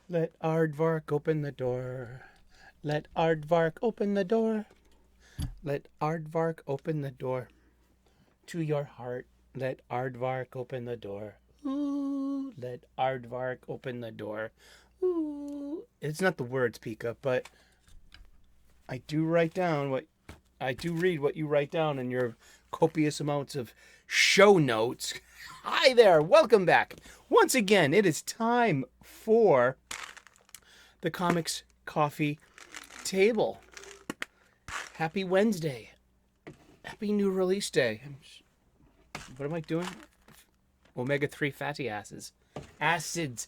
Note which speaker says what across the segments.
Speaker 1: Let Aardvark open the door. Let Aardvark open the door. Let Aardvark open the door to your heart. Let Aardvark open the door. Ooh, let Aardvark open the door. Ooh. It's not the words, Pika, but I do read what you write down in your copious amounts of show notes. Hi there, welcome back. Once again, it is time for the Comics Coffee Table. Happy Wednesday. Happy new release day. What am I doing? Omega-3 fatty acids. Acids,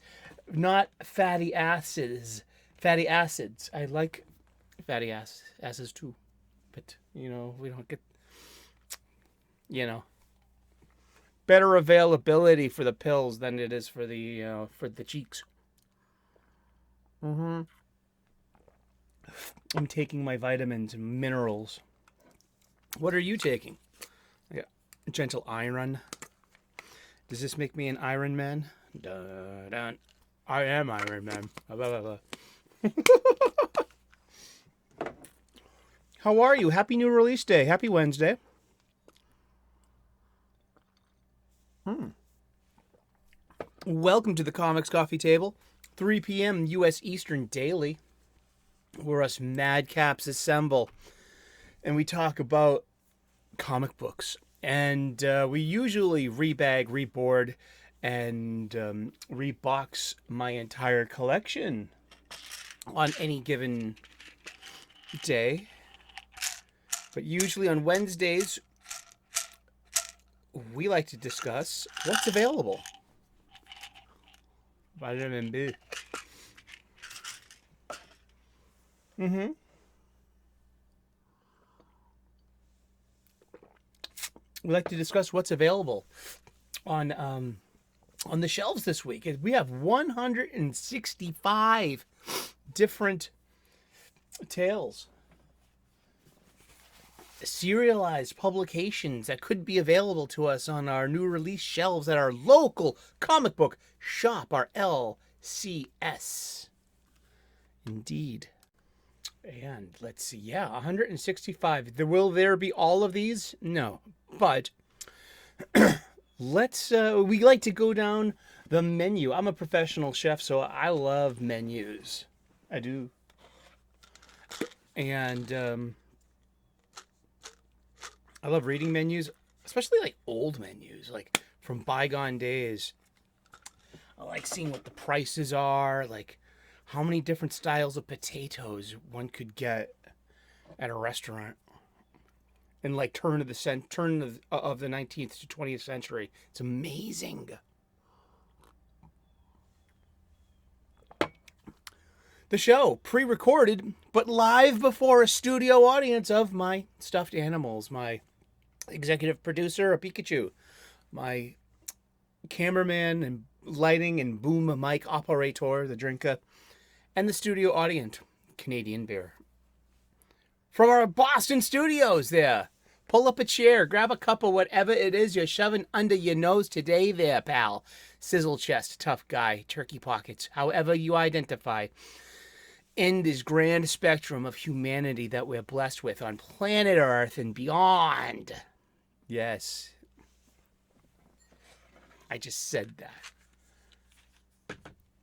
Speaker 1: not fatty acids. Fatty acids. I like fatty acids too. But, we don't get, better availability for the pills than it is for the cheeks. I'm taking my vitamins and minerals. What are you taking? Yeah, gentle iron. Does this make me an Iron Man? Dun, dun. I am Iron Man. Blah, blah, blah. How are you? Happy new release day. Happy Wednesday. Welcome to the Comics Coffee Table. 3 p.m. U.S. Eastern daily, where us madcaps assemble and we talk about comic books. And we usually rebag, reboard, and rebox my entire collection on any given day. But usually on Wednesdays, we like to discuss what's available. Vitamin B. We like to discuss what's available on the shelves this week. We have 165 different tales, serialized publications that could be available to us on our new release shelves at our local comic book shop, our LCS. Indeed. And let's see, 165. Will there be all of these? No, but we like to go down the menu. I'm a professional chef, so I love menus. I do. And I love reading menus, especially like old menus, like from bygone days. I like seeing what the prices are, like how many different styles of potatoes one could get at a restaurant in like turn of the 19th to 20th century. It's amazing. The show, pre-recorded, but live before a studio audience of my stuffed animals, my executive producer, a Pikachu, my cameraman and lighting and boom mic operator, the Drinka, and the studio audience, Canadian Bear. From our Boston studios there. Pull up a chair, grab a cup of whatever it is you're shoving under your nose today there, pal. Sizzle chest, tough guy, turkey pockets, however you identify. In this grand spectrum of humanity that we're blessed with on planet Earth and beyond. Yes. I just said that.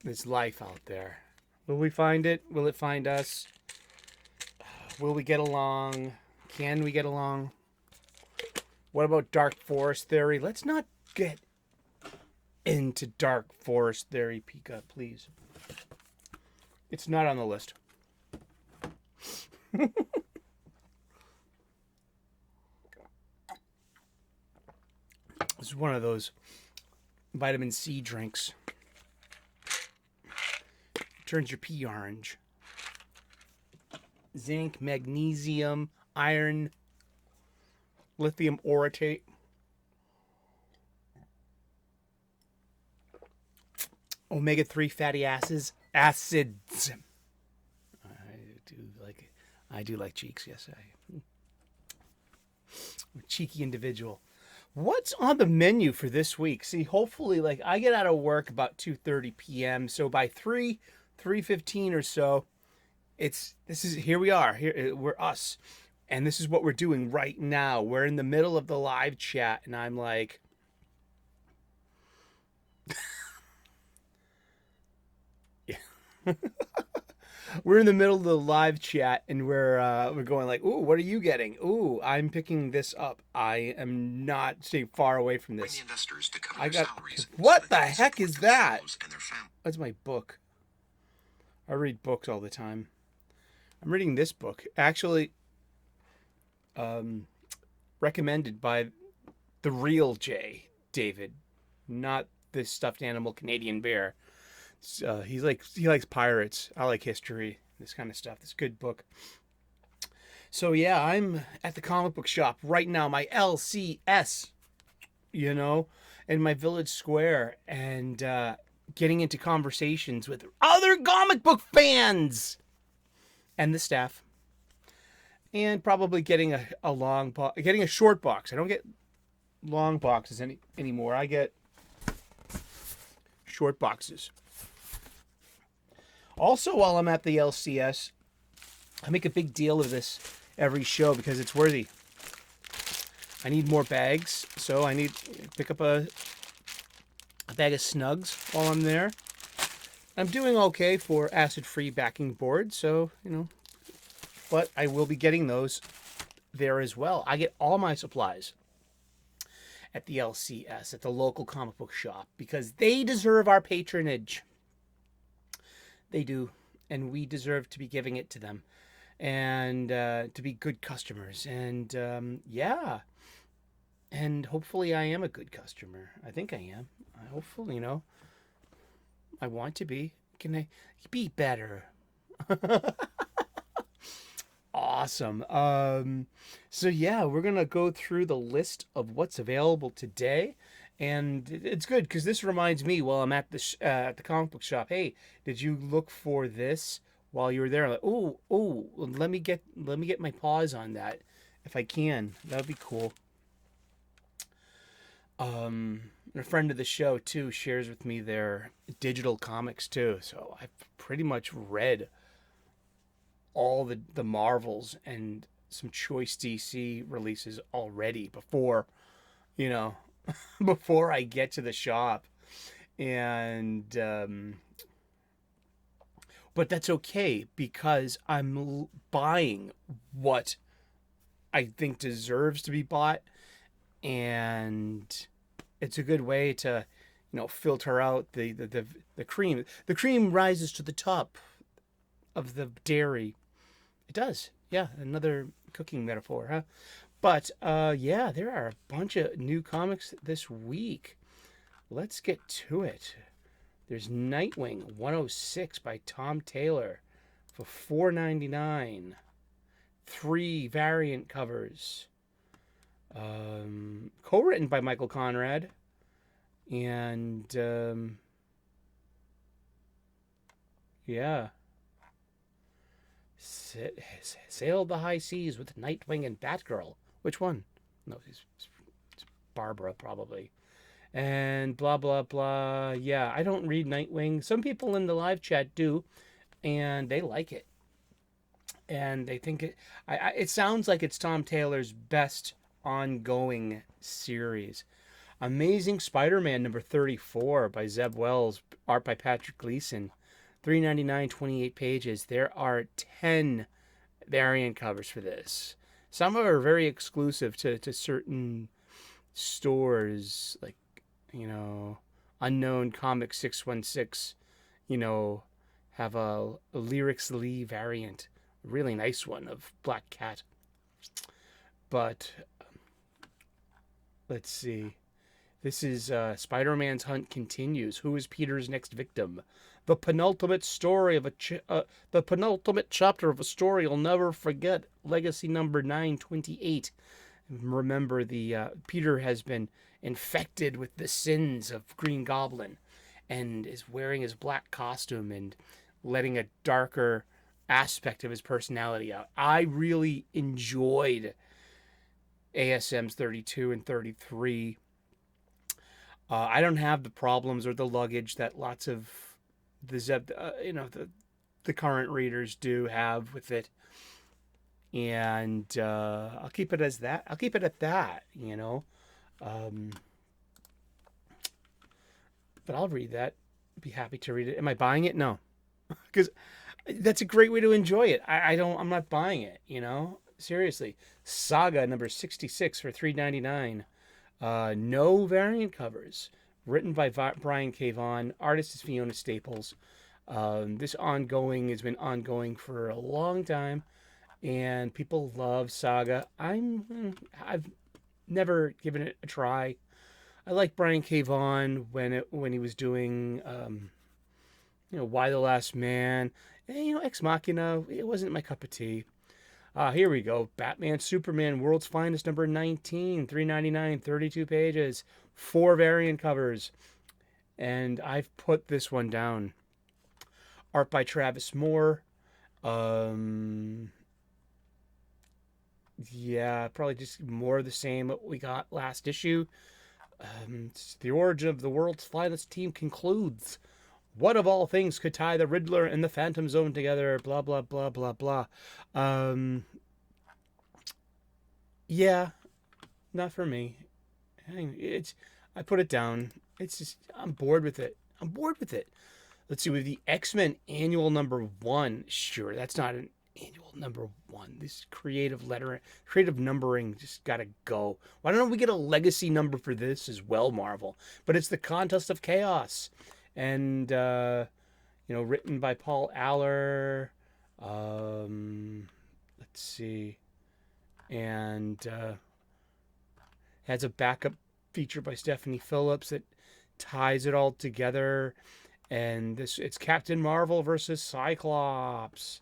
Speaker 1: There's life out there. Will we find it? Will it find us? Will we get along? Can we get along? What about dark forest theory? Let's not get into dark forest theory, Pika, please. It's not on the list. This is one of those vitamin C drinks. Turns your pee orange. Zinc, magnesium, iron, lithium orotate. Omega-3 fatty acids. Acids. I do like cheeks, yes. I'm a cheeky individual. What's on the menu for this week? See, hopefully, I get out of work about 2:30 p.m., so by 3, 3:15 or so. Here we are. Here we're us. And this is what we're doing right now. We're in the middle of the live chat and I'm like we're in the middle of the live chat and we're going like, "Ooh, what are you getting? Ooh, I'm picking this up. I am not staying far away from this." I got what the heck is that? That's my book. I read books all the time. I'm reading this book, actually, recommended by the real J, David, not this stuffed animal Canadian bear. He likes pirates. I like history, this kind of stuff. This good book. So yeah, I'm at the comic book shop right now, my LCS, in my village square, and getting into conversations with other comic book fans and the staff, and probably getting a short box. I don't get long boxes anymore. I get short boxes. Also, while I'm at the LCS, I make a big deal of this every show because it's worthy. I need more bags, so I need to pick up a bag of Snugs while I'm there. I'm doing okay for acid-free backing board, so, but I will be getting those there as well. I get all my supplies at the LCS, at the local comic book shop, because they deserve our patronage. They do, and we deserve to be giving it to them, and to be good customers. And yeah, and hopefully I am a good customer. I think I am. Hopefully, I want to be. Can I be better? Awesome. So yeah, we're gonna go through the list of what's available today. And it's good because this reminds me while I'm at the comic book shop. Hey, did you look for this while you were there? I'm like, oh, let me get my paws on that if I can. That'd be cool. A friend of the show too shares with me their digital comics too. So I've pretty much read all the Marvels and some choice DC releases already before, before I get to the shop. And but that's okay because I'm buying what I think deserves to be bought, and it's a good way to filter out the cream. The cream rises to the top of the dairy. It does. Yeah, another cooking metaphor, huh? But yeah, there are a bunch of new comics this week. Let's get to it. There's Nightwing 106 by Tom Taylor for $4.99. 3 variant covers. Co-written by Michael Conrad. And yeah. Sailed the high seas with Nightwing and Batgirl. Which one? No, it's Barbara, probably. And blah, blah, blah. Yeah, I don't read Nightwing. Some people in the live chat do, and they like it. And they think it sounds like it's Tom Taylor's best ongoing series. Amazing Spider-Man number 34 by Zeb Wells, art by Patrick Gleason. $3.99, 28 pages. There are 10 variant covers for this. Some are very exclusive to certain stores, like, Unknown Comic 616, have a Lyrics Lee variant. A really nice one of Black Cat. But let's see. This is Spider-Man's hunt continues. Who is Peter's next victim? The penultimate story of the penultimate chapter of a story you'll never forget. Legacy number 928. Remember, the Peter has been infected with the sins of Green Goblin, and is wearing his black costume and letting a darker aspect of his personality out. I really enjoyed ASM's 32 and 33. I don't have the problems or the luggage that lots of the Sept, the current readers do have with it, and I'll keep it as that. I'll keep it at that. But I'll read that. Be happy to read it. Am I buying it? No, because that's a great way to enjoy it. I'm not buying it. Seriously. Saga number 66 for $3.99. No variant covers. Written by Brian K. Vaughan. Artist is Fiona Staples. This has been ongoing for a long time, and people love Saga. I've never given it a try. I like Brian K. Vaughan when he was doing, Why the Last Man, and, Ex Machina. It wasn't my cup of tea. Here we go. Batman Superman World's Finest number 19, $3.99, 32 pages, 4 variant covers. And I've put this one down. Art by Travis Moore. Yeah, probably just more of the same what we got last issue. The origin of the world's finest team concludes. What of all things could tie the Riddler and the Phantom Zone together? Blah, blah, blah, blah, blah. Yeah, not for me. I put it down. It's just, I'm bored with it. Let's see, with the X-Men annual number 1. Sure, that's not an annual number 1. This creative numbering just gotta go. Why don't we get a legacy number for this as well, Marvel? But it's the Contest of Chaos. And, written by Paul Aller. Let's see. And has a backup feature by Stephanie Phillips that ties it all together. And it's Captain Marvel versus Cyclops.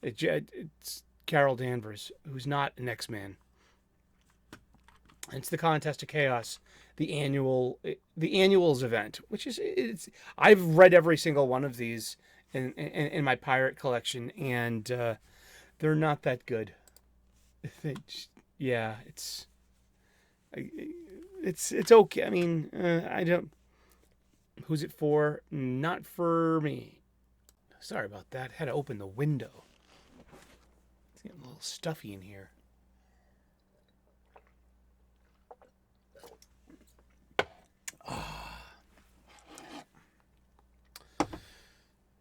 Speaker 1: It's Carol Danvers, who's not an X-Man. It's the Contest of Chaos, the annuals event, which I've read every single one of these in my pirate collection, and they're not that good. Yeah, it's okay. I mean, I don't. Who's it for? Not for me. Sorry about that. Had to open the window. It's getting a little stuffy in here.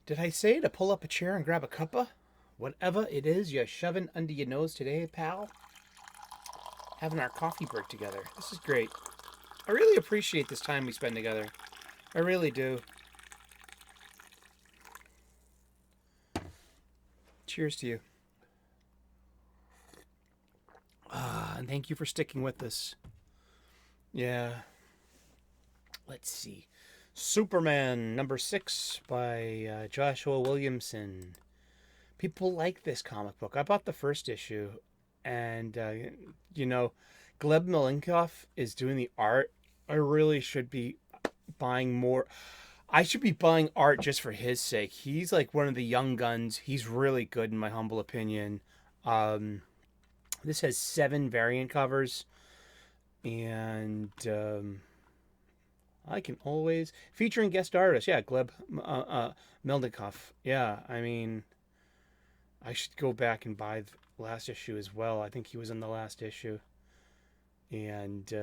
Speaker 1: Did I say to pull up a chair and grab a cuppa? Whatever it is you're shoving under your nose today, pal. Having our coffee break together. This is great. I really appreciate this time we spend together. I really do. Cheers to you. And thank you for sticking with us. Yeah. Let's see. Superman number 6 by Joshua Williamson. People like this comic book. I bought the first issue, and Gleb Malenkoff is doing the art. I really should be buying more. I should be buying art just for his sake. He's like one of the young guns. He's really good in my humble opinion. This has 7 variant covers, and I can always featuring guest artists. Yeah, Gleb Melnikoff. Yeah, I mean, I should go back and buy the last issue as well. I think he was in the last issue, and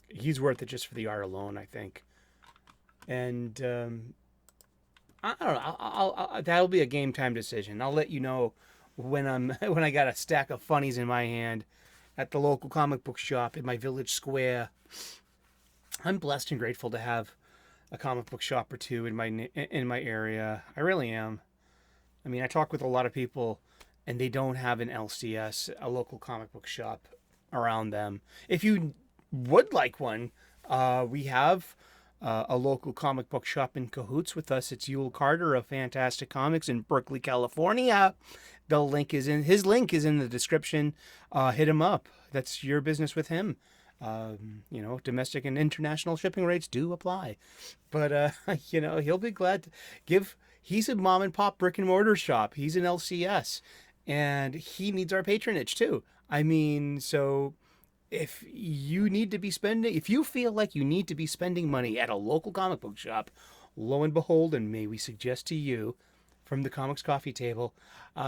Speaker 1: he's worth it just for the art alone, I think. And I don't know. I'll that'll be a game time decision. I'll let you know when I got a stack of funnies in my hand at the local comic book shop in my village square. I'm blessed and grateful to have a comic book shop or two in my area. I really am. I mean, I talk with a lot of people, and they don't have an LCS, a local comic book shop, around them. If you would like one, we have a local comic book shop in cahoots with us. It's Yule Carter of Fantastic Comics in Berkeley, California. His link is in the description. Hit him up. That's your business with him. Domestic and international shipping rates do apply, but he'll be glad to give. He's a mom and pop brick and mortar shop. He's an LCS, and he needs our patronage too. I mean, so if you feel like you need to be spending money at a local comic book shop, lo and behold, and may we suggest to you from the Comics Coffee Table,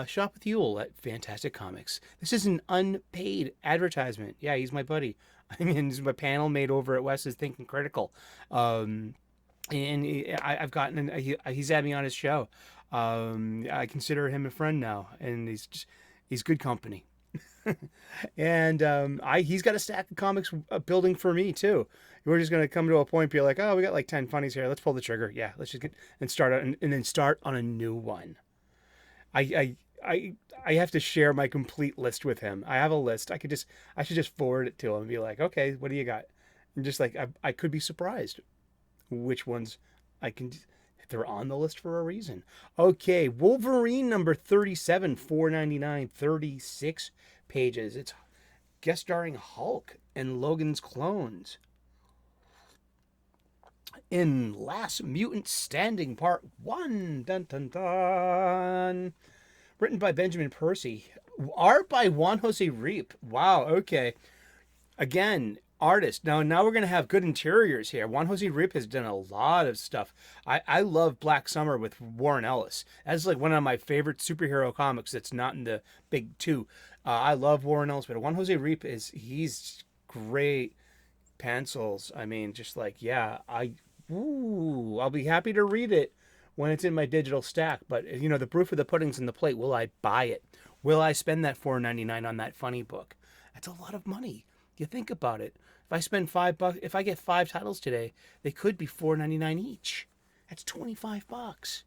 Speaker 1: shop with Yule at Fantastic Comics. This is an unpaid advertisement. Yeah, he's my buddy. I mean, he's my panel mate over at Wes's Thinking Critical. And I've gotten, he's had me on his show. I consider him a friend now, and he's good company. And he's got a stack of comics building for me too. We're just gonna come to a point, be like, oh, we got like 10 funnies here. Let's pull the trigger. Yeah, let's just get and start and then start on a new one. I have to share my complete list with him. I have a list. I should just forward it to him and be like, okay, what do you got? And just like I could be surprised which ones I can. They're on the list for a reason. Okay, Wolverine number 37, $4.99, 36 pages. It's guest starring Hulk and Logan's clones. In Last Mutant Standing Part 1. Dun dun dun. Written by Benjamin Percy. Art by Juan Jose Reap. Wow, okay. Again, artist. Now we're going to have good interiors here. Juan Jose Reap has done a lot of stuff. I love Black Summer with Warren Ellis. That's like one of my favorite superhero comics that's not in the big two. I love Warren Ellis, but Juan Jose Reap he's great pencils. I mean, just like, yeah, I'll be happy to read it when it's in my digital stack. But, the proof of the pudding's in the plate. Will I buy it? Will I spend that $4.99 on that funny book? That's a lot of money. You think about it. If I spend $5, if I get 5 titles today, they could be $4.99 each. That's $25.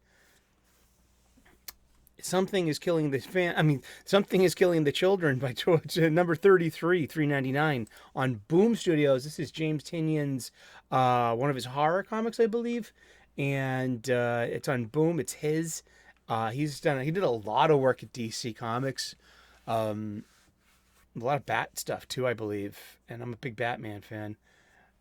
Speaker 1: Something is killing the Something is killing the children by number 33, $3.99 on Boom Studios. This is James Tynion's one of his horror comics, I believe, and it's on Boom. It's his. He did a lot of work at DC Comics. A lot of Bat stuff too, I believe, and I'm a big Batman fan.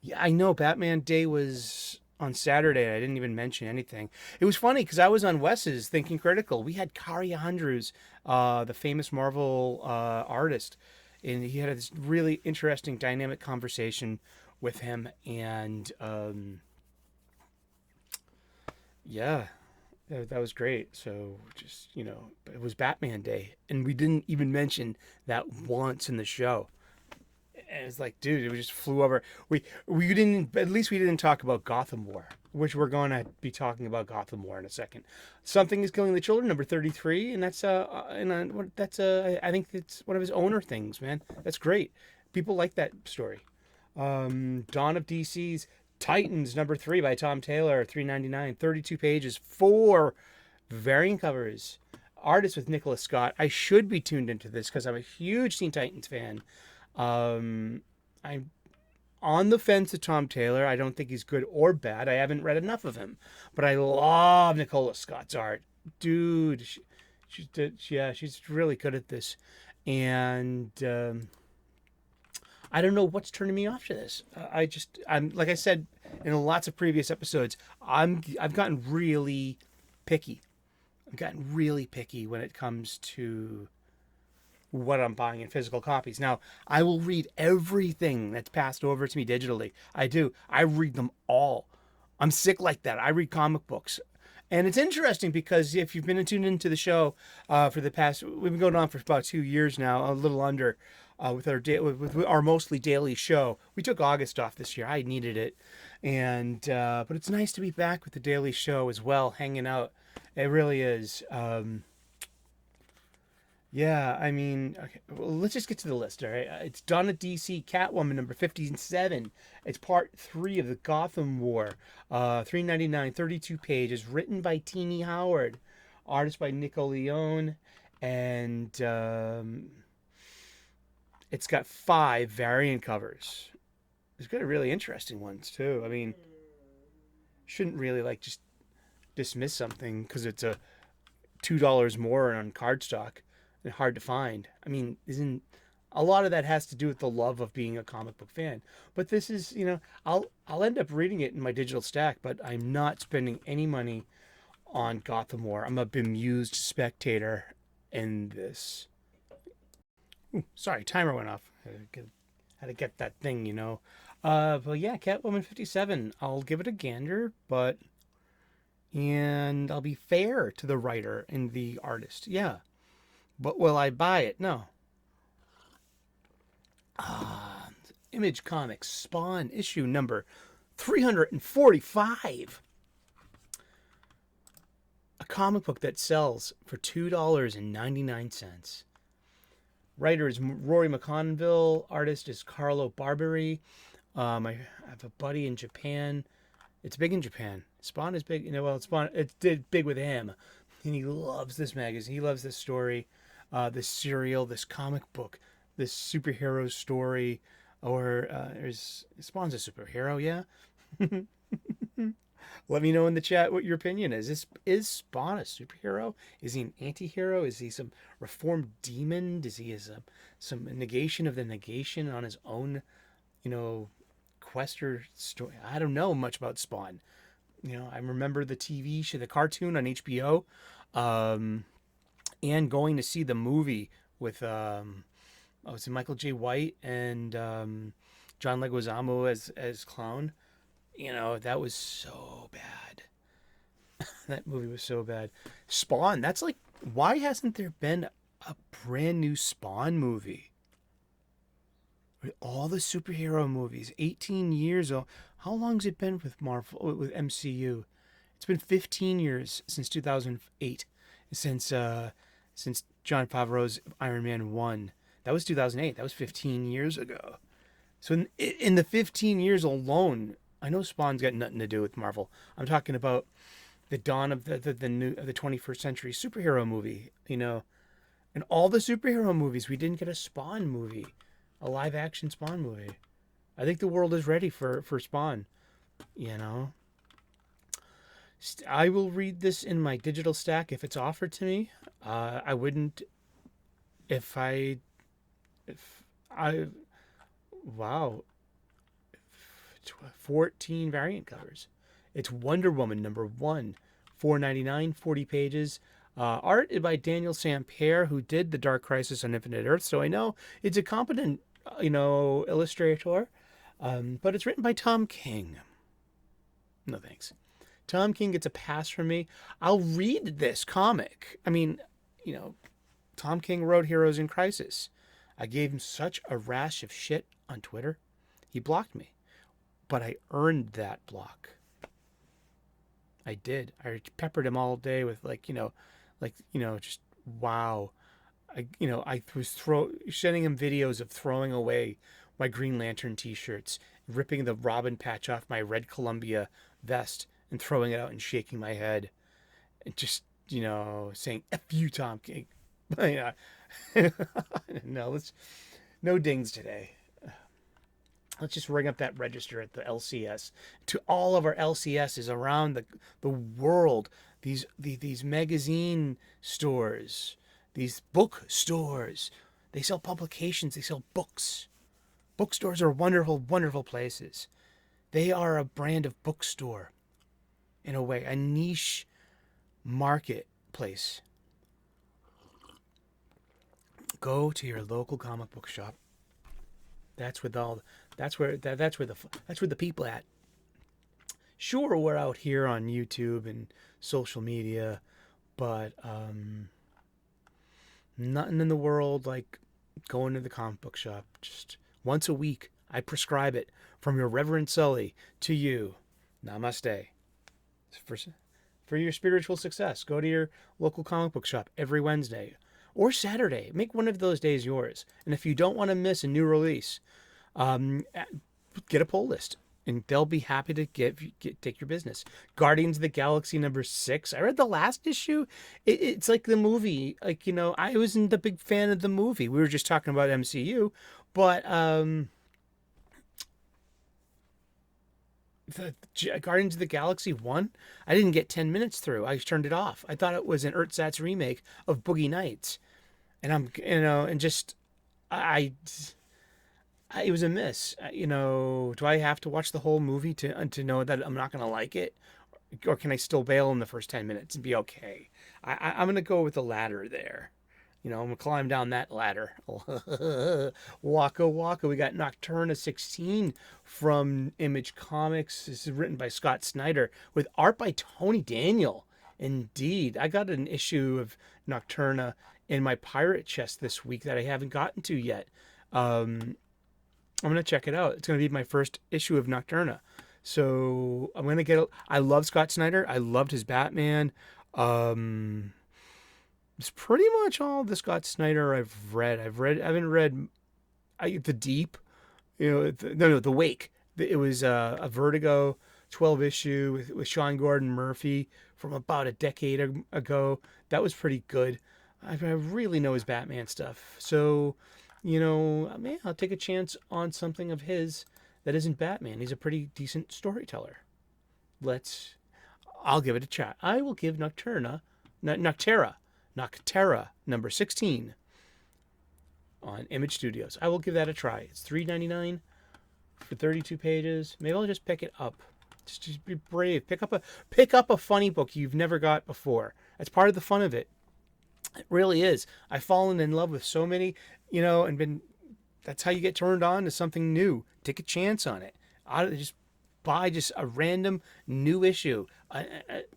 Speaker 1: Yeah, I know Batman Day was on Saturday. I didn't even mention anything. It was funny because I was on Wes's Thinking Critical. We had Kari Andrews, the famous Marvel artist, and he had this really interesting dynamic conversation with him, and yeah, that was great. So just, it was Batman Day, and we didn't even mention that once in the show. And it's like, dude, we just flew over. We didn't, at least we didn't talk about Gotham War, which we're going to be talking about Gotham War in a second. Something is Killing the Children, number 33, and that's I think it's one of his owner things, man. That's great. People like that story. Dawn of DC's Titans, number 3 by Tom Taylor, $3.99, 32 pages, 4 variant covers. Artist with Nicholas Scott. I should be tuned into this because I'm a huge Teen Titans fan. I'm on the fence with Tom Taylor. I don't think he's good or bad. I haven't read enough of him, but I love Nicholas Scott's art. Dude, she's really good at this. And I don't know what's turning me off to this. I'm like I said in lots of previous episodes, I've gotten really picky. I've gotten really picky when it comes to what I'm buying in physical copies. Now, I will read everything that's passed over to me digitally. I do. I read them all. I'm sick like that. I read comic books. And it's interesting because if you've been tuned into the show for the past, we've been going on for about 2 years now, a little under, with our mostly daily show. We took August off this year. I needed it. And but it's nice to be back with the daily show as well, hanging out. It really is. Yeah, I mean, okay, well, let's just get to the list, all right? It's Donna DC Catwoman, number 57. It's part 3 of the Gotham War. $3.99, 32 pages, written by Teenie Howard, artist by Nico Leone, and it's got 5 variant covers. It's got really interesting ones, too. I mean, shouldn't really, just dismiss something because it's a $2 more on cardstock. Hard to find. I mean, isn't a lot of that has to do with the love of being a comic book fan. But this is, I'll end up reading it in my digital stack, but I'm not spending any money on Gotham War. I'm a bemused spectator in this. Ooh, sorry, timer went off. Had to get that thing. But yeah, Catwoman 57. I'll give it a gander, but and I'll be fair to the writer and the artist. Yeah. But will I buy it? No. Image Comics Spawn issue number 345. A comic book that sells for $2.99. Writer is Rory McConville. Artist is Carlo Barberi. I have a buddy in Japan. It's big in Japan. Spawn is big. Spawn, it did big with him. And he loves this magazine. He loves this story, this serial, this comic book, this superhero story. Or Spawn's a superhero, yeah? Let me know in the chat what your opinion is. Is Spawn a superhero? Is he an anti-hero? Is he some reformed demon? Does he have some negation of the negation on his own, quest or story? I don't know much about Spawn. I remember the TV show, the cartoon on HBO, and going to see the movie with was it Michael J. White and John Leguizamo as clown. That was so bad. That movie was so bad. Spawn, that's like, why hasn't there been a brand new Spawn movie? All the superhero movies, 18 years old. How long has it been with Marvel, with MCU? It's been 15 years since 2008, since Jon Favreau's Iron Man 1. That was 2008. That was 15 years ago. So in the 15 years alone, I know Spawn's got nothing to do with Marvel. I'm talking about the dawn of the 21st century superhero movie, And all the superhero movies, we didn't get a Spawn movie, a live action Spawn movie. I think the world is ready for Spawn, I will read this in my digital stack if it's offered to me. I wouldn't wow. 14 variant covers. It's Wonder Woman number 1, $4.99, 40 pages. Art is by Daniel Sampere, who did The Dark Crisis on Infinite Earth, so I know it's a competent, illustrator. But it's written by Tom King. No thanks. Tom King gets a pass from me. I'll read this comic. I mean, Tom King wrote Heroes in Crisis. I gave him such a rash of shit on Twitter. He blocked me. But I earned that block. I did. I peppered him all day with just wow. I was sending him videos of throwing away my Green Lantern t-shirts, ripping the Robin patch off my red Columbia vest and throwing it out and shaking my head and just, saying F you, Tom King. No dings today. Let's just ring up that register at the LCS. To all of our LCSs around the world, these magazine stores, these book stores, they sell publications, they sell books. Bookstores are wonderful, wonderful places. They are a brand of bookstore, in a way, a niche marketplace. Go to your local comic book shop. That's where the people at. Sure, we're out here on YouTube and social media, but nothing in the world like going to the comic book shop. Just once a week, I prescribe it from your Reverend Sully to you. Namaste. For your spiritual success, go to your local comic book shop every Wednesday or Saturday. Make one of those days yours. And if you don't want to miss a new release, get a pull list, and they'll be happy to take your business. Guardians of the Galaxy number 6. I read the last issue. It's like the movie. I wasn't a big fan of the movie. We were just talking about MCU, but the Guardians of the Galaxy 1, I didn't get 10 minutes through. I turned it off. I thought it was an Earthsat's remake of Boogie Nights, and it was a miss. Do I have to watch the whole movie to know that I'm not going to like it? Or can I still bail in the first 10 minutes and be okay? I'm going to go with the latter there. You know, I'm gonna climb down that ladder. Waka Waka. We got Nocturna 16 from Image Comics. This is written by Scott Snyder with art by Tony Daniel. Indeed, I got an issue of Nocturna in my pirate chest this week that I haven't gotten to yet. I'm gonna check it out. It's gonna be my first issue of Nocturna. So I'm gonna get. I love Scott Snyder. I loved his Batman. It's pretty much all the Scott Snyder I've read. I haven't read the Deep. You know, the Wake. It was a Vertigo 12 issue with Sean Gordon Murphy from about a decade ago. That was pretty good. I really know his Batman stuff. So, you know, I mean, I'll take a chance on something of his that isn't Batman. He's a pretty decent storyteller. I'll give it a chat. I will give Nocterra number 16 on Image Studios. I will give that a try. It's $3.99 for 32 pages. Maybe I'll just pick it up. Just be brave. Pick up a funny book you've never got before. That's part of the fun of it. It really is. I've fallen in love with so many, you know, that's how you get turned on to something new. Take a chance on it. Just buy just a random new issue. It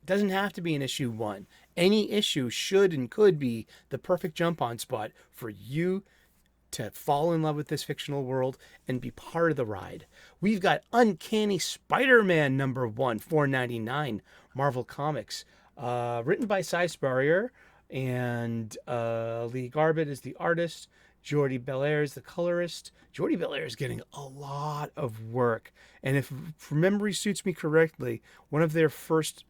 Speaker 1: doesn't have to be an issue 1. Any issue should and could be the perfect jump on spot for you to fall in love with this fictional world and be part of the ride. We've got Uncanny Spider-Man number 1, $4.99, Marvel Comics, written by Cy Spurrier, and Lee Garbett is the artist. Jordi Belair is the colorist. Jordi Belair is getting a lot of work, and if memory suits me correctly, one of their first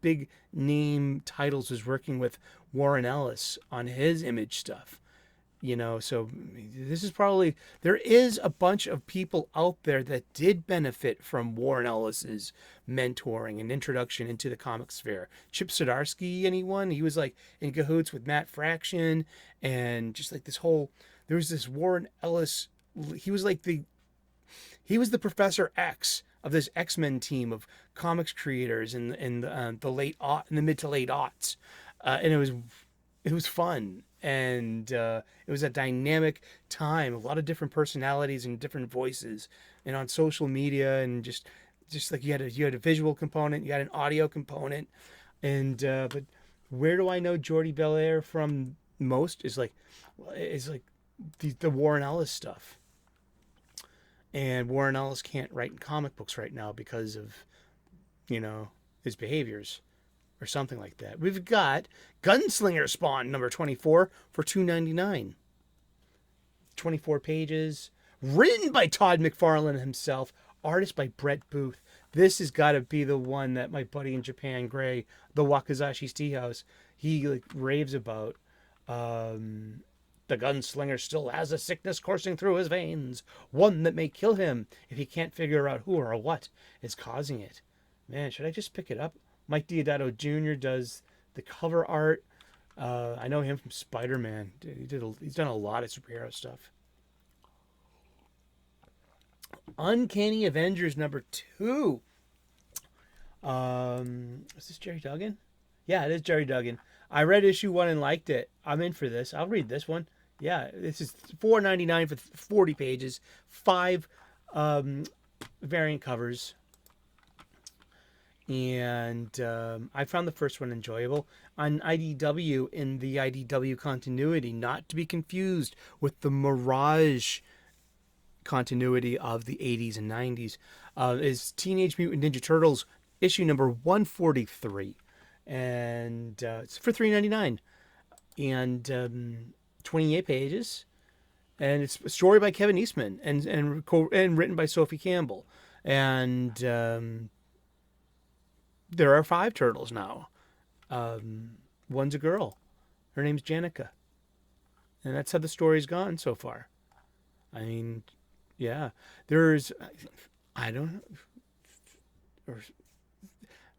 Speaker 1: big name titles was working with Warren Ellis on his Image stuff. You know, so this is probably, there is a bunch of people out there that did benefit from Warren Ellis's mentoring and introduction into the comic sphere. Chip Zdarsky, anyone? He was like in cahoots with Matt Fraction, and just like this whole, there was this Warren Ellis, he was the Professor X of this X-Men team of comics creators in the mid to late aughts. And it was fun. And it was a dynamic time, a lot of different personalities and different voices, and on social media, and just like you had a visual component, you had an audio component, and but where do I know Jordi Belair from most is like the Warren Ellis stuff. And Warren Ellis can't write in comic books right now because of, you know, his behaviors or something like that. We've got Gunslinger Spawn number 24 for $2.99. 24 pages, written by Todd McFarlane himself, artist by Brett Booth. This has got to be the one that my buddy in Japan, Gray, the Wakazashi's Tea House, he raves about. The gunslinger still has a sickness coursing through his veins, one that may kill him if he can't figure out who or what is causing it. Man, should I just pick it up? Mike Diodato Jr. does the cover art. I know him from Spider-Man. He's done a lot of superhero stuff. Uncanny Avengers number 2. Is this Jerry Duggan? Yeah, it is Jerry Duggan. I read issue 1 and liked it. I'm in for this. I'll read this one. Yeah, this is $4.99 for 40 pages, 5 variant covers. And I found the first one enjoyable. On IDW, in the IDW continuity, not to be confused with the Mirage continuity of the 80s and 90s, is Teenage Mutant Ninja Turtles issue number 143. And it's for $3.99. And 28 pages. And it's a story by Kevin Eastman and written by Sophie Campbell. And there are 5 turtles now. One's a girl. Her name's Janica. And that's how the story's gone so far. I mean, yeah. There's, I don't know.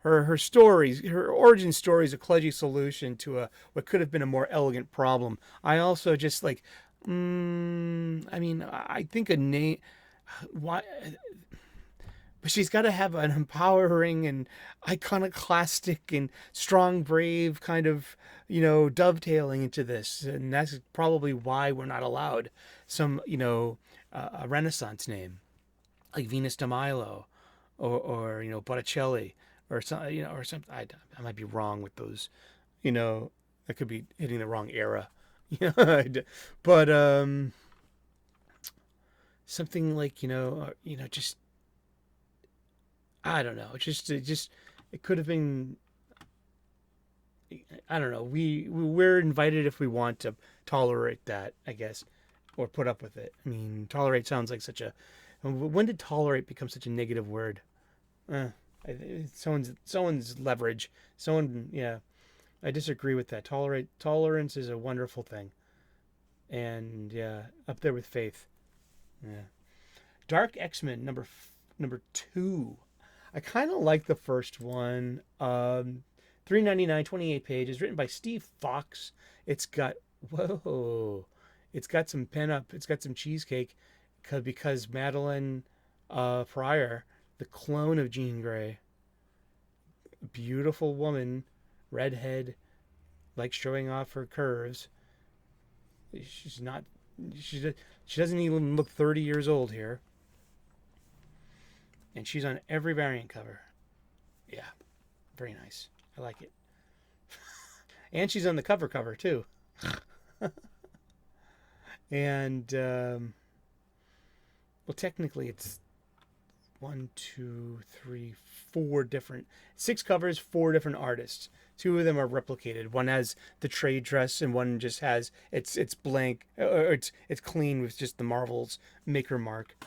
Speaker 1: Her stories, her origin story is a kludgy solution to what could have been a more elegant problem. I also just like, I mean, I think a name, why, but she's got to have an empowering and iconoclastic and strong, brave kind of, dovetailing into this. And that's probably why we're not allowed some, a Renaissance name like Venus de Milo or Botticelli or some, or something. I might be wrong with those, I could be hitting the wrong era, but something like just I don't know. It could have been. I don't know. We're invited if we want to tolerate that, I guess, or put up with it. I mean, tolerate sounds like such a. When did tolerate become such a negative word? Uh, someone's leverage. Yeah. I disagree with that. Tolerance is a wonderful thing, and yeah, up there with faith. Yeah. Dark X-Men number 2. I kind of like the first one. 399, 28 pages, written by Steve Fox. It's got whoa, it's got some pen up. It's got some cheesecake, because Madeline Pryor, the clone of Jean Grey, beautiful woman, redhead, like showing off her curves. She's not. She doesn't even look 30 years old here, and she's on every variant cover. Yeah, very nice. I like it. And she's on the cover too. And well, technically it's 6 covers, 4 different artists. 2 of them are replicated. One has the trade dress, and one just has it's blank, or it's clean with just the Marvel's maker mark.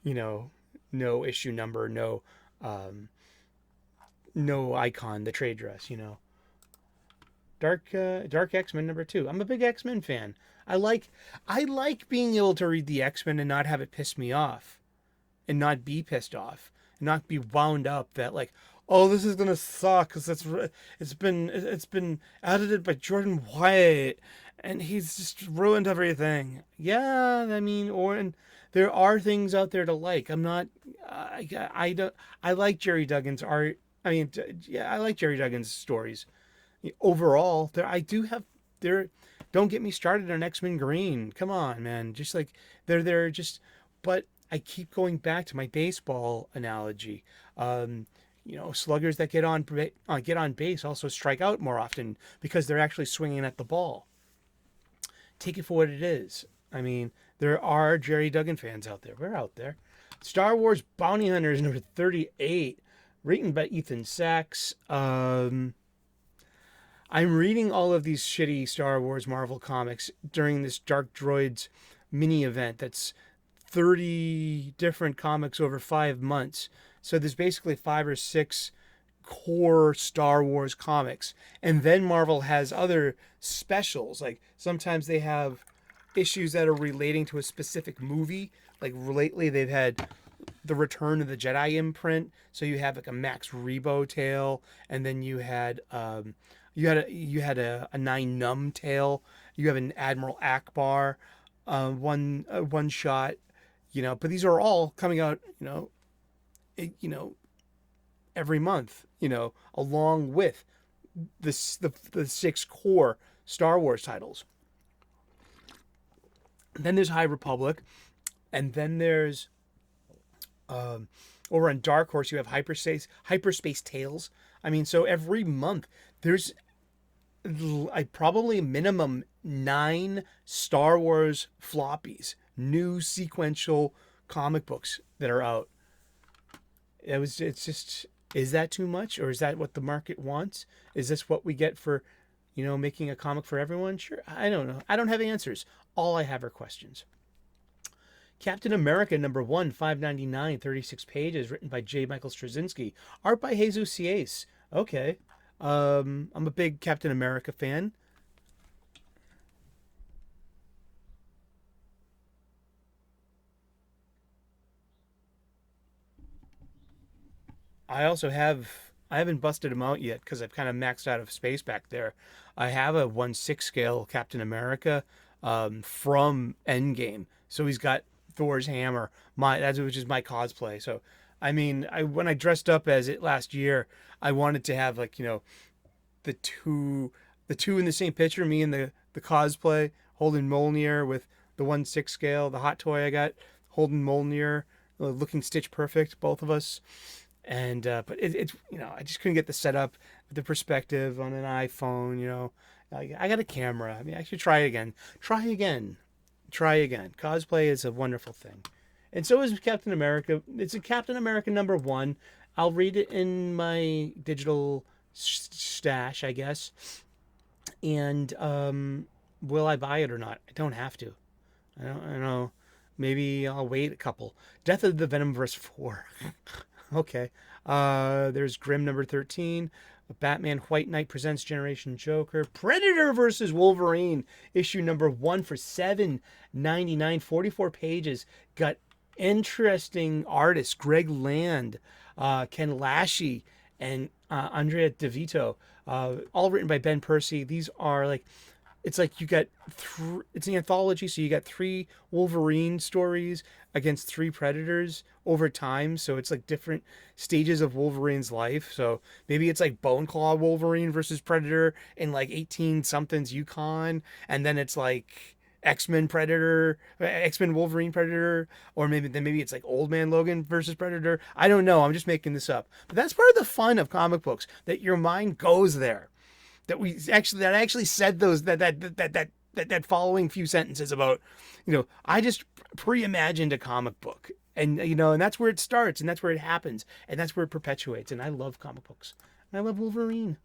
Speaker 1: No issue number, no icon, the trade dress. Dark X-Men number 2. I'm a big X-Men fan. I like being able to read the X-Men and not have it piss me off, and not be pissed off, and not be wound up that like, oh, this is gonna suck because it's been edited by Jordan White, and he's just ruined everything. Yeah, I mean, and there are things out there to like. I'm not. I don't. I like Jerry Duggan's art. I mean, yeah, I like Jerry Duggan's stories. Overall, I do have there. Don't get me started on X-Men Green. Come on, man. Just like they're just. But I keep going back to my baseball analogy. Sluggers that get on base also strike out more often because they're actually swinging at the ball. Take it for what it is. I mean, there are Jerry Duggan fans out there. We're out there. Star Wars Bounty Hunters number 38, written by Ethan Sachs. I'm reading all of these shitty Star Wars Marvel comics during this Dark Droids mini event that's 30 different comics over 5 months. So there's basically 5 or 6 core Star Wars comics. And then Marvel has other specials. Like sometimes they have issues that are relating to a specific movie. Like lately they've had the Return of the Jedi imprint. So you have like a Max Rebo tale, and then you had a 9 Numb tale. You have an Admiral Akbar one shot. But these are all coming out, every month, along with the 6 core Star Wars titles. And then there's High Republic, and then there's over on Dark Horse you have Hyperspace Tales. I mean, so every month there's probably minimum 9 Star Wars floppies, new sequential comic books that are out. It's just, is that too much, or is that what the market wants? Is this what we get for, making a comic for everyone? Sure. I don't know. I don't have answers. All I have are questions. Captain America number 1, 599, 36 pages, written by J. Michael Straczynski, art by Jesus Ciez. Okay. I'm a big Captain America fan. I haven't busted him out yet because I've kind of maxed out of space back there. I have a 1/6 scale Captain America from Endgame. So he's got Thor's hammer, which is my cosplay. So I mean, when I dressed up as it last year, I wanted to have like, the two in the same picture, me and the cosplay holding Mjolnir with the 1/6 scale, the hot toy I got holding Mjolnir, looking stitch perfect, both of us. And but it's I just couldn't get the setup, the perspective on an iPhone. I got a camera. I mean, I should try it again. Try again. Try again. Cosplay is a wonderful thing, and so is Captain America. It's a Captain America #1. I'll read it in my digital stash, I guess. And will I buy it or not? I don't have to. I don't know. Maybe I'll wait a couple. Death of the Venomverse 4. Okay. There's Grimm #13. Batman White Knight presents Generation Joker. Predator versus Wolverine, issue #1 for $7.99. 44 pages. Got interesting artists: Greg Land, Ken Lashy, and Andrea DeVito. All written by Ben Percy. These are like, it's like you got it's an anthology, so you got 3 Wolverine stories against 3 Predators over time. So it's like different stages of Wolverine's life. So maybe it's like Bone Claw Wolverine versus Predator in like 18 something's Yukon, and then it's like X-Men Wolverine Predator, or maybe it's like Old Man Logan versus Predator. I don't know. I'm just making this up. But that's part of the fun of comic books, that your mind goes there. That I actually said that following few sentences about, I just pre-imagined a comic book, and and that's where it starts, and that's where it happens, and that's where it perpetuates. And I love comic books, and I love Wolverine.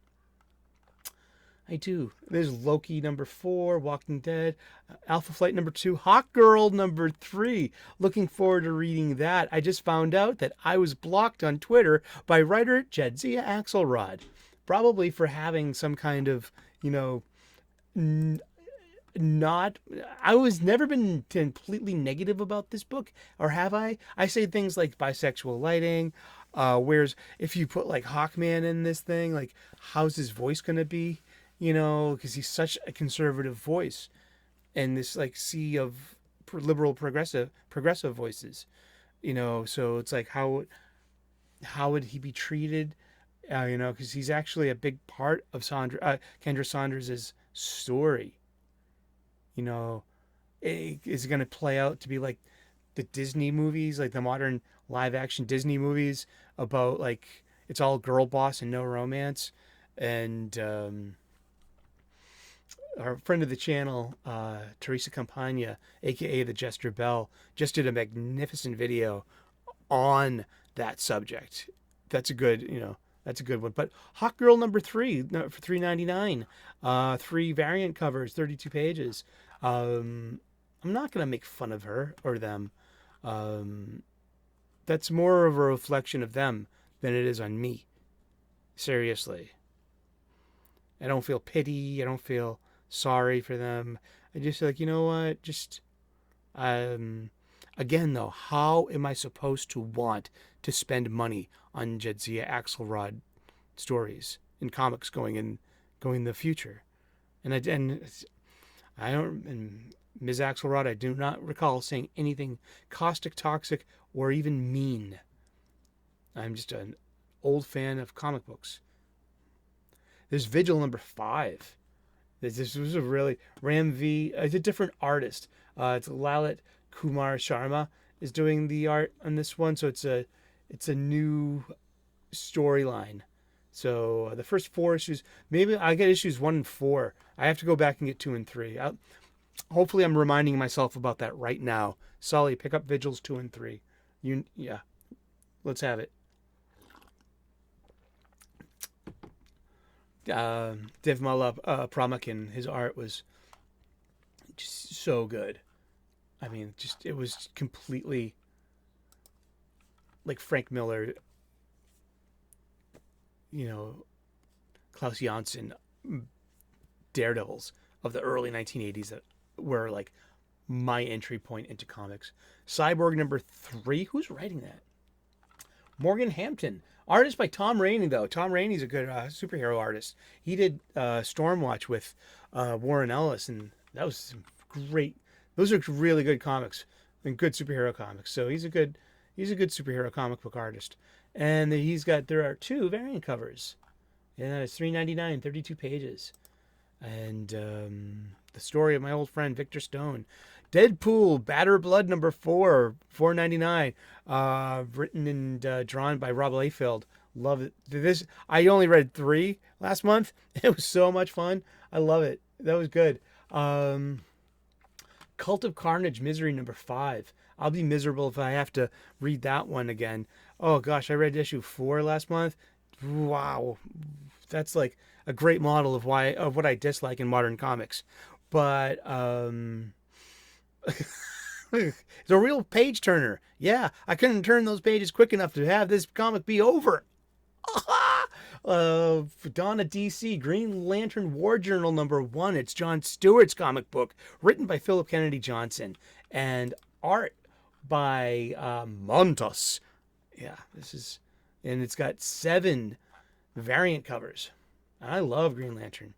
Speaker 1: I do. There's Loki #4, Walking Dead, Alpha Flight #2, Hawk Girl #3. Looking forward to reading that. I just found out that I was blocked on Twitter by writer Jadzia Axelrod, probably for having some kind of, not. I was never been completely negative about this book, or have I? I say things like bisexual lighting. Whereas if you put like Hawkman in this thing, like how's his voice gonna be? Because he's such a conservative voice, and this like sea of liberal progressive voices. So it's like how would he be treated? Because he's actually a big part of Kendra Saunders' story. Is it going to play out to be like the Disney movies, like the modern live action Disney movies about like it's all girl boss and no romance? And our friend of the channel, Teresa Campagna, aka the Jester Bell, just did a magnificent video on that subject. That's a good, that's a good one. But Hawk Girl #3 for $3.99. 3 variant covers, 32 pages. I'm not gonna make fun of her or them. That's more of a reflection of them than it is on me. Seriously. I don't feel pity. I don't feel sorry for them. I just like, you know what? Just again though, how am I supposed to want to spend money on Jadzia Axelrod stories and comics going in the future? And Ms. Axelrod, I do not recall saying anything caustic, toxic, or even mean. I'm just an old fan of comic books. There's Vigil #5. This was a really Ram V. It's a different artist. It's Lalit Kumar Sharma is doing the art on this one, so it's a new storyline. So the first 4 issues, maybe I get issues 1 and 4. I have to go back and get 2 and 3. Hopefully, I'm reminding myself about that right now. Sully, pick up Vigils 2 and 3. Let's have it. Devmala Pramakin, his art was just so good. I mean, it was completely like Frank Miller, Klaus Janson Daredevils of the early 1980s that were like my entry point into comics. Cyborg #3, who's writing that? Morgan Hampton. Artist by Tom Rainey, though. Tom Rainey's a good superhero artist. He did Stormwatch with Warren Ellis, and that was some great. Those are really good comics and good superhero comics. So he's a good He's a good superhero comic book artist. And there are 2 variant covers. And that is $3.99, 32 pages. And the story of my old friend Victor Stone. Deadpool, Batter Blood number 4, $4.99. Written and drawn by Rob Liefeld. Love it. This I only read 3 last month. It was so much fun. I love it. That was good. Cult of Carnage, Misery number 5. I'll be miserable if I have to read that one again. Oh gosh, I read issue 4 last month. Wow, that's like a great model of what I dislike in modern comics. But it's a real page turner. Yeah, I couldn't turn those pages quick enough to have this comic be over. Dawn of DC, Green Lantern War Journal number 1. It's Jon Stewart's comic book, written by Philip Kennedy Johnson, and art by Montos. Yeah, and it's got 7 variant covers. I love Green Lantern.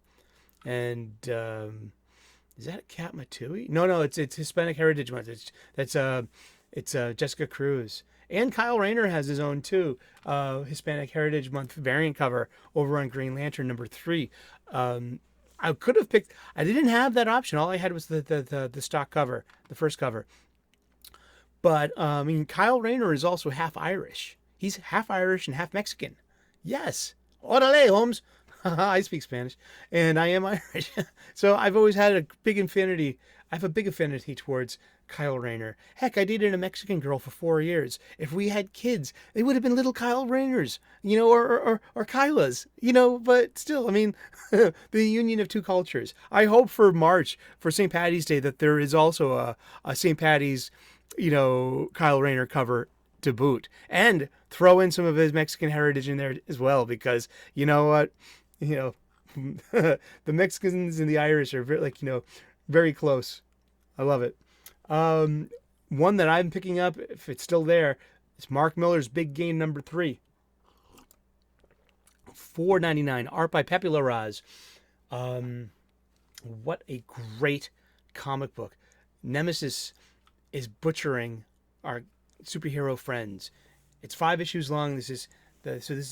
Speaker 1: And is that Kat Matui? No, it's Hispanic Heritage Month. It's Jessica Cruz. And Kyle Rayner has his own too, Hispanic Heritage Month variant cover over on Green Lantern number 3. I could have picked. I didn't have that option. All I had was the stock cover, the first cover. But I mean, Kyle Rayner is also half Irish. He's half Irish and half Mexican. Yes, orale, Holmes. I speak Spanish, and I am Irish. So I've always had a big affinity. I have a big affinity towards Kyle Rayner. Heck, I dated a Mexican girl for 4 years. If we had kids, they would have been little Kyle Rayners, or Kylas, but still, I mean, the union of 2 cultures. I hope for March, for St. Paddy's Day, that there is also a St. Paddy's, Kyle Rayner cover to boot, and throw in some of his Mexican heritage in there as well, because you know what, the Mexicans and the Irish are very close. I love it. One that I'm picking up, if it's still there, is Mark Miller's Big Game number 3. $4.99. Art by Pepe Larraz. What a great comic book. Nemesis is butchering our superhero friends. It's 5 issues long. This is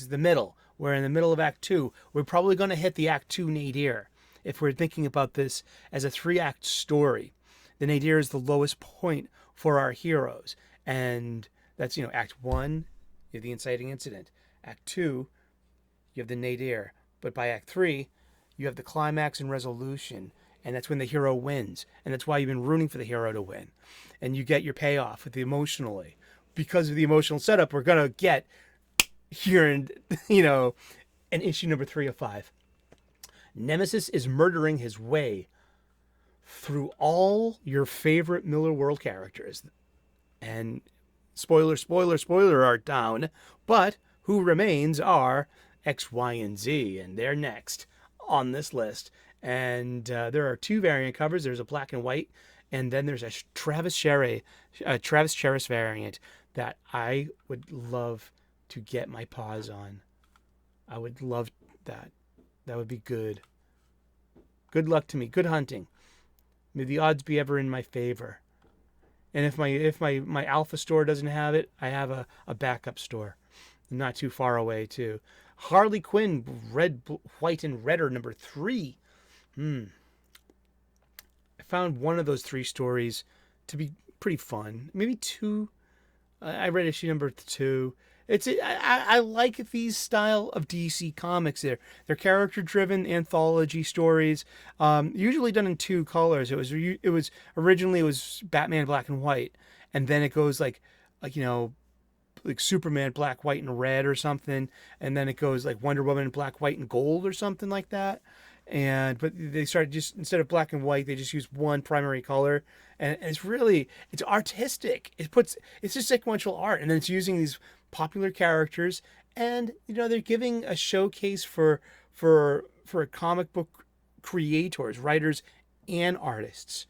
Speaker 1: the middle. We're in the middle of Act 2. We're probably going to hit the Act 2 nadir if we're thinking about this as a 3-act story. The nadir is the lowest point for our heroes. And that's, Act 1, you have the inciting incident. Act 2, you have the nadir. But by Act 3, you have the climax and resolution. And that's when the hero wins. And that's why you've been rooting for the hero to win. And you get your payoff with the emotionally. Because of the emotional setup, we're going to get here in issue number 3 of 5. Nemesis is murdering his way through all your favorite Miller World characters. And spoiler art down, but who remains are X, Y, and Z, and they're next on this list. And there are 2 variant covers. There's a black and white, and then there's a Travis Charest variant that I would love to get my paws on. I would love that. That would be good. Good luck to me. Good hunting. May the odds be ever in my favor. And if my Alpha store doesn't have it, I have a backup store not too far away too. Harley Quinn, Red, White, and Redder number 3. I found one of those 3 stories to be pretty fun. Maybe 2. I read issue number 2. I like these style of DC comics. They're character-driven anthology stories, usually done in 2 colors. It was originally Batman black and white, and then it goes like Superman black, white, and red or something, and then it goes like Wonder Woman black, white, and gold or something like that. But they started just, instead of black and white, they just use one primary color, and it's artistic. It's just sequential art, and then it's using these popular characters, and they're giving a showcase for comic book creators, writers, and artists.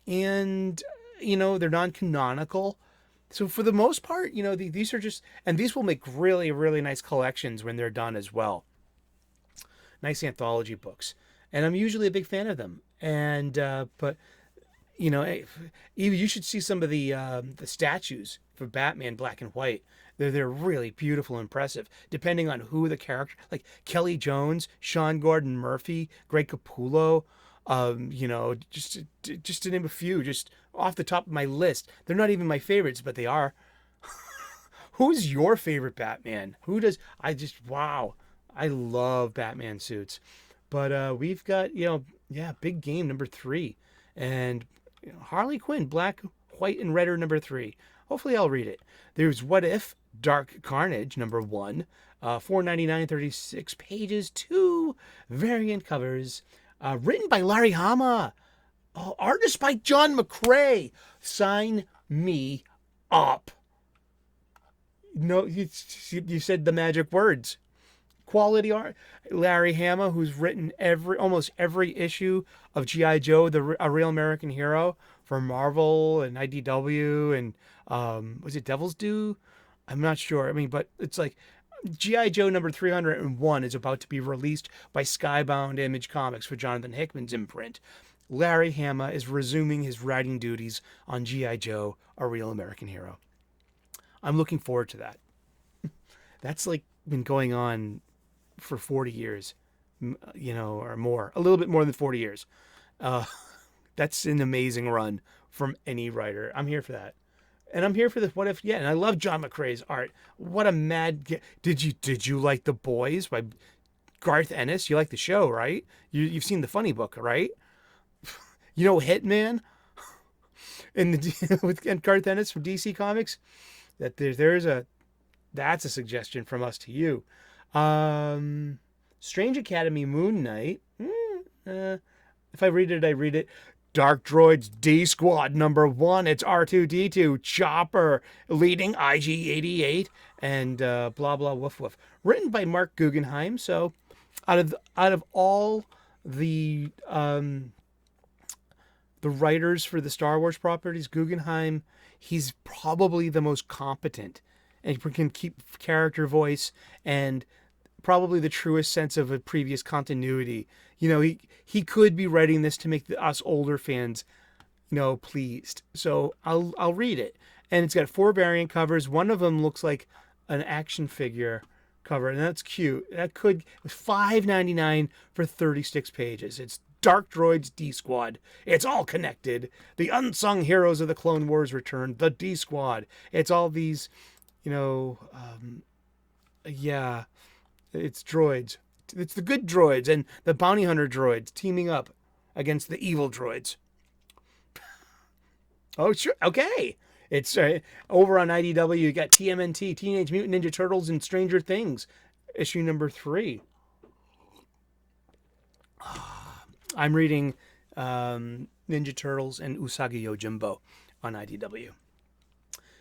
Speaker 1: And they're non-canonical, so for the most part, these are just, and these will make really, really nice collections when they're done as well. Nice anthology books, and I'm usually a big fan of them. And but you should see some of the statues for Batman black and white. They're really beautiful, impressive. Depending on who the character, like Kelly Jones, Sean Gordon Murphy, Greg Capullo, just to name a few, just off the top of my list. They're not even my favorites, but they are. Who's your favorite Batman? Who does I just wow. I love Batman suits. But we've got, big game number 3. And Harley Quinn, black, white, and red are number 3. Hopefully I'll read it. There's What If, Dark Carnage, number 1. $4.99, 36 pages, 2 variant covers. Written by Larry Hama. Artist by John McCrae. Sign me up. No, you said the magic words. Quality art. Larry Hama, who's written almost every issue of G.I. Joe, a Real American Hero, for Marvel and IDW and was it Devil's Due? I'm not sure. I mean, but it's like G.I. Joe number 301 is about to be released by Skybound Image Comics for Jonathan Hickman's imprint. Larry Hama is resuming his writing duties on G.I. Joe, a Real American Hero. I'm looking forward to that. That's like been going on for 40 years, or more, a little bit more than 40 years. That's an amazing run from any writer. I'm here for that. And I'm here for this What If, and I love John McCrae's art. What a mad, did you like The Boys by Garth Ennis? You like the show, right? You've seen the funny book, right? Hitman with Garth Ennis from DC Comics. That that's a suggestion from us to you. Strange Academy Moon Knight. If I read it, I read it. Dark Droids D Squad number 1. It's R2D2 Chopper leading IG-88 and blah blah woof woof. Written by Mark Guggenheim. So out of all the writers for the Star Wars properties, Guggenheim, he's probably the most competent, and he can keep character voice and probably the truest sense of a previous continuity. He could be writing this to make us older fans, pleased. So I'll read it. And it's got 4 variant covers. One of them looks like an action figure cover, and that's cute. That could $5.99 for 36 pages. It's Dark Droids D Squad. It's all connected. The unsung heroes of the Clone Wars return. The D Squad. It's all these, it's droids. It's the good droids and the bounty hunter droids teaming up against the evil droids. Oh, sure. Okay. It's over on IDW. You got TMNT, Teenage Mutant Ninja Turtles and Stranger Things, issue number 3. I'm reading Ninja Turtles and Usagi Yojimbo on IDW.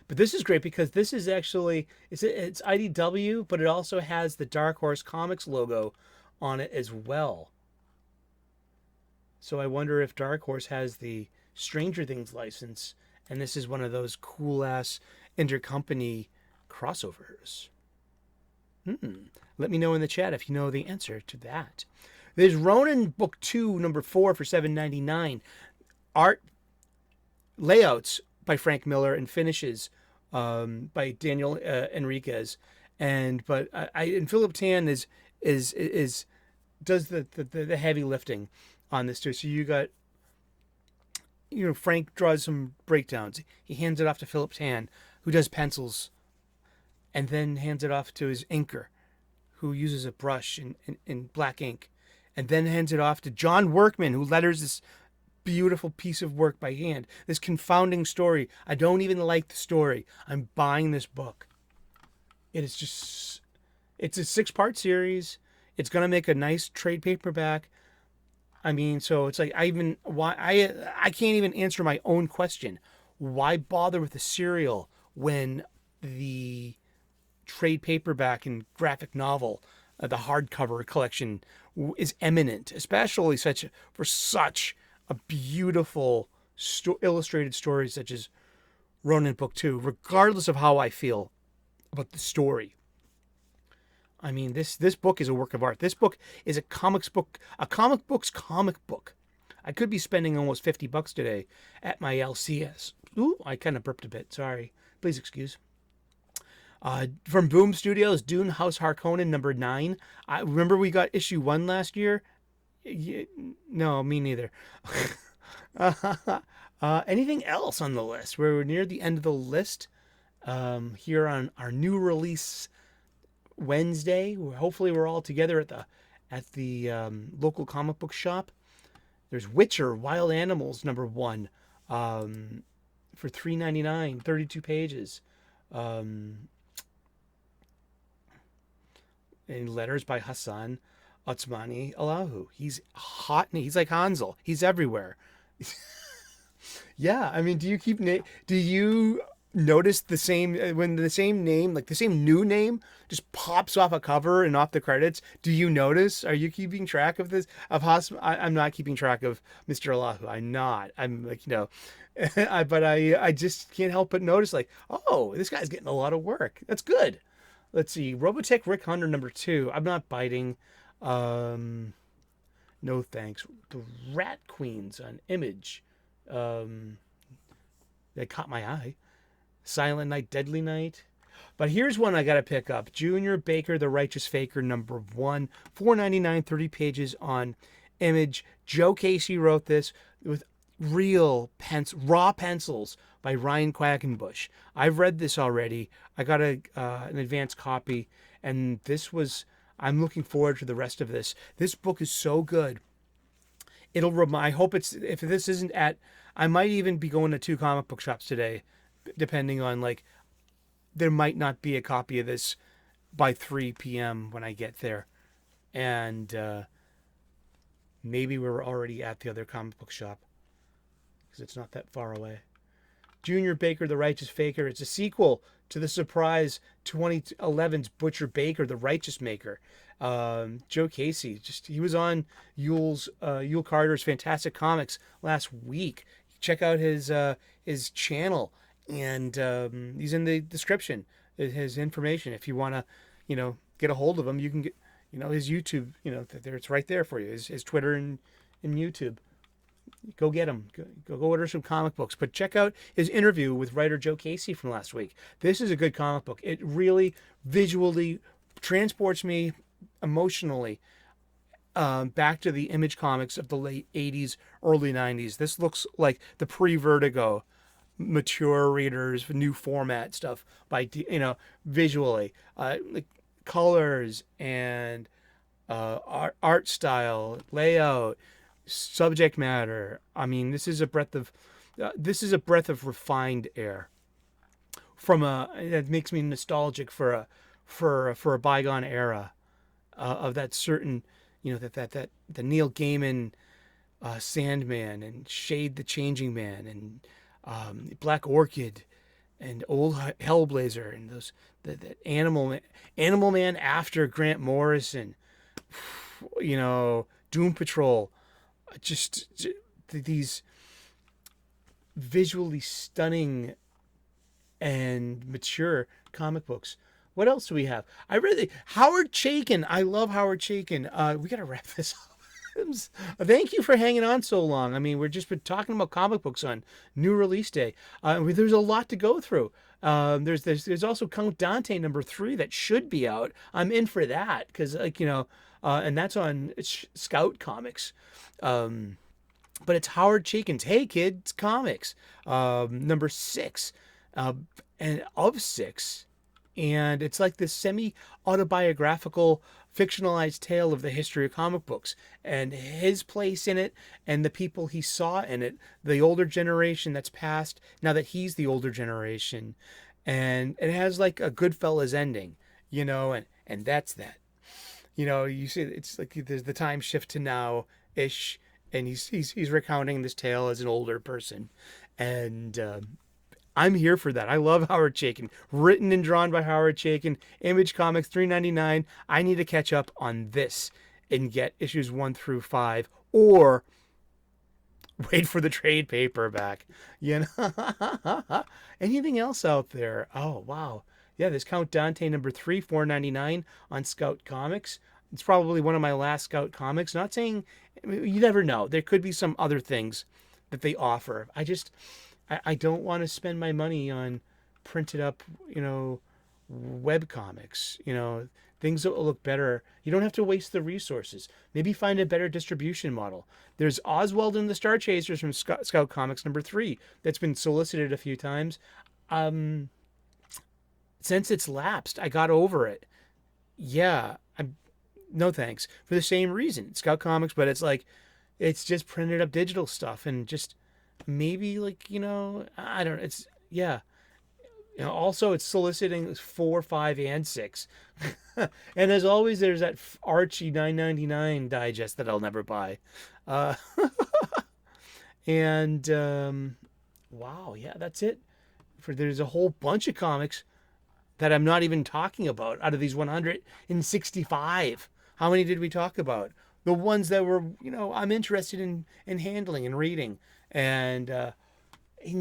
Speaker 1: But this is great because this is actually, it's IDW, but it also has the Dark Horse Comics logo on it as well. So I wonder if Dark Horse has the Stranger Things license, and this is one of those cool-ass intercompany crossovers. Let me know in the chat if you know the answer to that. There's Ronin Book 2, number 4 for $7.99. Art layouts by Frank Miller and finishes by Daniel Enriquez. And Philip Tan does the heavy lifting on this too. So you got, Frank draws some breakdowns. He hands it off to Philip Tan, who does pencils, and then hands it off to his inker, who uses a brush in black ink, and then hands it off to John Workman, who letters this beautiful piece of work by hand. This confounding story. I don't even like the story. I'm buying this book. It's a 6-part series. It's going to make a nice trade paperback. I mean, so it's like I can't even answer my own question. Why bother with a serial when the trade paperback and graphic novel, the hardcover collection, is eminent, especially for such a beautiful illustrated story such as Ronin Book 2, regardless of how I feel about the story. I mean, this book is a work of art. This book is a comic book's comic book. I could be spending almost $50 today at my LCS. Ooh, I kind of burped a bit. Sorry. Please excuse. From Boom Studios, Dune House Harkonnen #9. I remember we got issue 1 last year. No, me neither. Anything else on the list? We're near the end of the list. Here on our new release Wednesday. Hopefully, we're all together at the local comic book shop. There's Witcher Wild Animals #1 for $3.99, 32 pages. And letters by Hassan Otsmani Allahu. He's hot. He's like Hansel. He's everywhere. Yeah, I mean, do you notice the same when the same name, like the same new name, just pops off a cover and off the credits? Do you notice? Are you keeping track of this? I'm not keeping track of Mr. Allahu. I'm not. I'm like, but I just can't help but notice, like, oh, this guy's getting a lot of work. That's good. Let's see, Robotech Rick Hunter #2. I'm not biting. No thanks. The Rat Queens on Image. That caught my eye. Silent Night, Deadly Night. But here's one I got to pick up. Junior Baker, The Righteous Faker #1. $4.99, 30 pages on Image. Joe Casey wrote this with raw pencils by Ryan Quackenbush. I've read this already. I got an advance copy, and I'm looking forward to the rest of this. This book is so good. I hope if this isn't I might even be going to 2 comic book shops today, depending on, there might not be a copy of this by 3 p.m. when I get there. And maybe we're already at the other comic book shop, because it's not that far away. Junior Baker, The Righteous Faker. It's a sequel to the surprise 2011's Butcher Baker, The Righteous Maker. Joe Casey, he was on Yul Carter's Fantastic Comics last week. Check out his channel, and he's in the description. His information, if you want to, get a hold of him, you can get, his YouTube. It's right there for you. His Twitter and YouTube. Go get him. Go order some comic books. But check out his interview with writer Joe Casey from last week. This is a good comic book. It really visually transports me emotionally back to the Image comics of the late 80s, early 90s. This looks like the pre-Vertigo, mature readers, new format stuff by, visually. Like colors and art style, layout, subject matter. I mean, this is a breath of refined air that makes me nostalgic for a bygone era of that certain, that the Neil Gaiman Sandman and Shade the Changing Man and Black Orchid and Old Hellblazer and that Animal Man after Grant Morrison, Doom Patrol. Just these visually stunning and mature comic books. What else do we have? Howard Chaykin. I love Howard Chaykin. We got to wrap this up. Thank you for hanging on so long. I mean, we've just been talking about comic books on new release day. There's a lot to go through. There's also Count Dante #3 that should be out. I'm in for that because, and that's on Scout Comics. But it's Howard Chaykin's Hey Kids Comics, #6, and of 6. And it's like this semi-autobiographical, fictionalized tale of the history of comic books and his place in it and the people he saw in it, the older generation that's passed now that he's the older generation. And it has like a Goodfellas ending, and that's that. You see, it's like there's the time shift to now-ish, and he's recounting this tale as an older person. And I'm here for that. I love Howard Chaykin. Written and drawn by Howard Chaykin. Image Comics, $3.99. I need to catch up on this and get issues 1 through 5, or wait for the trade paperback. Anything else out there? Oh, wow. Yeah, there's Count Dante #3, $4.99 on Scout Comics. It's probably one of my last Scout comics. Not saying, you never know. There could be some other things that they offer. I don't want to spend my money on printed up, web comics, things that will look better. You don't have to waste the resources. Maybe find a better distribution model. There's Oswald and the Star Chasers from Scout Comics #3 that's been solicited a few times. Since it's lapsed, I got over it. Yeah, no thanks for the same reason. Scout Comics, but it's just printed up digital stuff and just maybe I don't know. It's yeah. Also, it's soliciting 4, 5, and 6. And as always, there's that Archie $9.99 digest that I'll never buy. Uh, and wow, yeah, that's it. There's a whole bunch of comics that I'm not even talking about out of these 165. How many did we talk about? The ones that were, I'm interested in handling and reading. And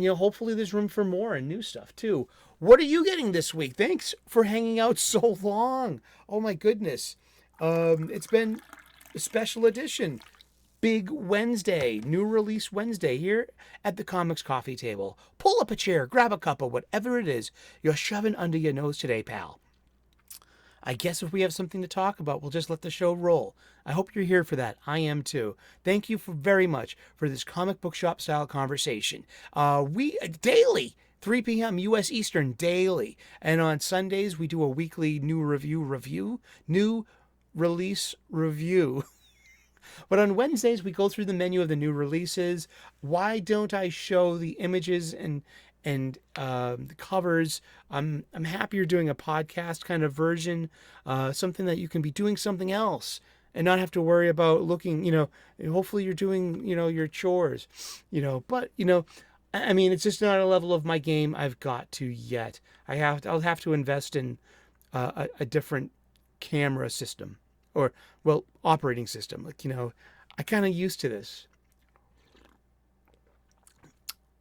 Speaker 1: hopefully there's room for more and new stuff too. What are you getting this week? Thanks for hanging out so long. Oh my goodness. It's been a special edition. Big Wednesday, new release Wednesday here at the Comics Coffee Table. Pull up a chair, grab a cup of whatever it is you're shoving under your nose today, pal. I guess if we have something to talk about, we'll just let the show roll. I hope you're here for that. I am too. Thank you very much for this comic book shop style conversation. We daily, 3 p.m. U.S. Eastern daily. And on Sundays, we do a weekly new release review. But on Wednesdays, we go through the menu of the new releases. Why don't I show the images and the covers? I'm happy you're doing a podcast kind of version, something that you can be doing something else and not have to worry about looking, hopefully you're doing, your chores, but, I mean, it's just not a level of my game I've got to yet. I'll have to invest in a different camera system or, well, operating system. I kind of used to this.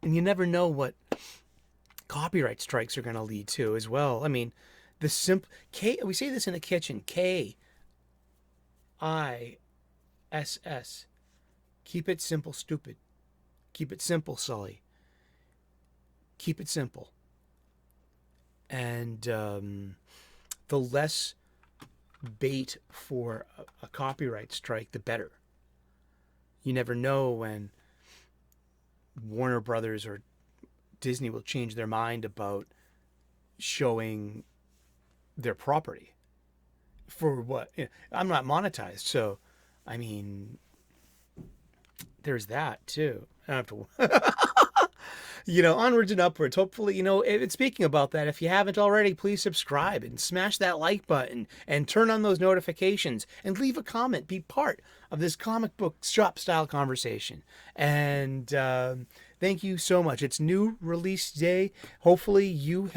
Speaker 1: And you never know what copyright strikes are going to lead to as well. I mean, we say this in the kitchen, KISS. Keep it simple, stupid. Keep it simple, Sully. Keep it simple. And the less bait for a copyright strike, the better. You never know when Warner Brothers or Disney will change their mind about showing their property. For what? I'm not monetized, so I mean, there's that too. I don't have to. Onwards and upwards. Hopefully, speaking about that, if you haven't already, please subscribe and smash that like button and turn on those notifications and leave a comment. Be part of this comic book shop style conversation. And thank you so much. It's new release day. Hopefully you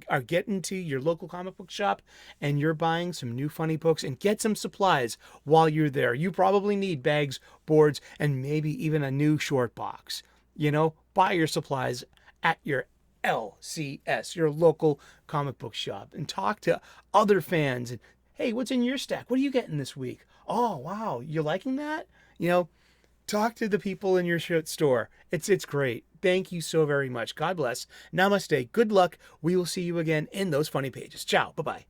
Speaker 1: are getting to your local comic book shop and you're buying some new funny books and get some supplies while you're there. You probably need bags, boards, and maybe even a new short box. Buy your supplies at your LCS, your local comic book shop, and talk to other fans. And hey, what's in your stack? What are you getting this week? Oh, wow, you're liking that? Talk to the people in your store. It's great. Thank you so very much. God bless. Namaste. Good luck. We will see you again in those funny pages. Ciao. Bye-bye.